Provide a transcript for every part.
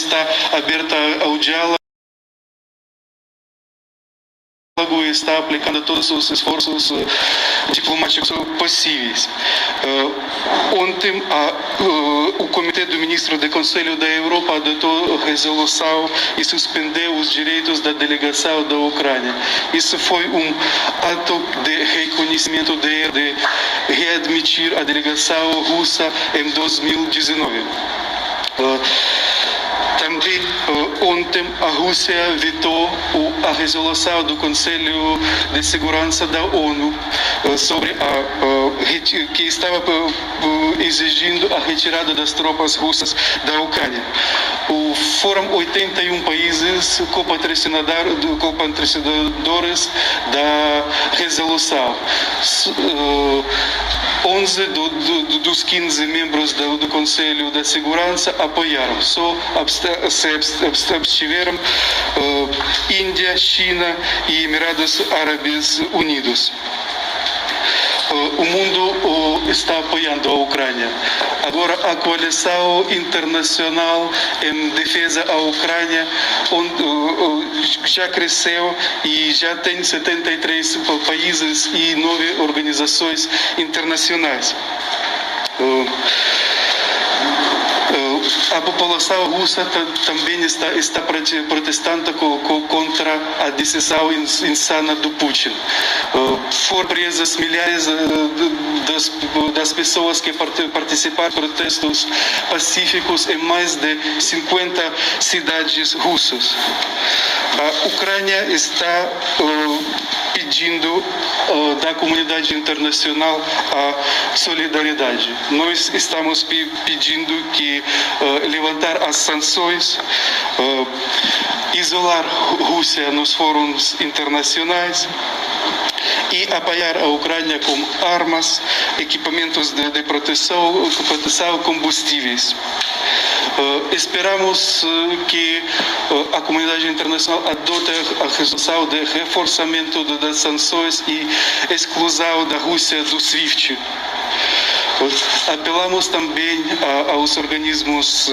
está aberta ao diálogo e está aplicando todos os esforços diplomáticos possíveis. Ontem, o Comitê do Ministro do Conselho da Europa adotou resolução e suspendeu os direitos da delegação da Ucrânia. Isso foi ato de reconhecimento de readmitir a delegação russa em 2019. Também ontem a Rússia vetou a resolução do Conselho de Segurança da ONU sobre que estava exigindo a retirada das tropas russas da Ucrânia. Foram 81 países co-patrocinadores da resolução. 11 dos 15 membros do Conselho da Segurança apoiaram, só se abstiveram Índia, China e Emirados Árabes Unidos. O mundo está apoiando a Ucrânia. Agora, a coalição internacional em defesa da Ucrânia já cresceu e já tem 73 países e 9 organizações internacionais. A população russa também está protestando contra a decisão insana do Putin. Foram presas milhares das pessoas que participaram de protestos pacíficos em mais de 50 cidades russas. A Ucrânia está pedindo da comunidade internacional a solidariedade. Nós estamos pedindo que levantar as sanções, isolar a Rússia nos fóruns internacionais e apoiar a Ucrânia com armas, equipamentos de proteção, combustíveis. Esperamos que a comunidade internacional adote a resolução de reforçamento das sanções e exclusão da Rússia do SWIFT. Apelamos também aos organismos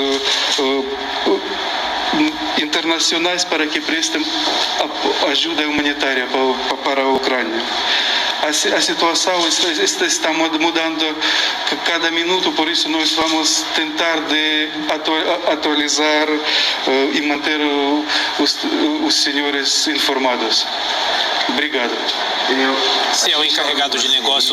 internacionais para que prestem ajuda humanitária para a Ucrânia. A situação está mudando cada minuto, por isso nós vamos tentar de atualizar e manter os senhores informados. Obrigado. Você é o encarregado de negócios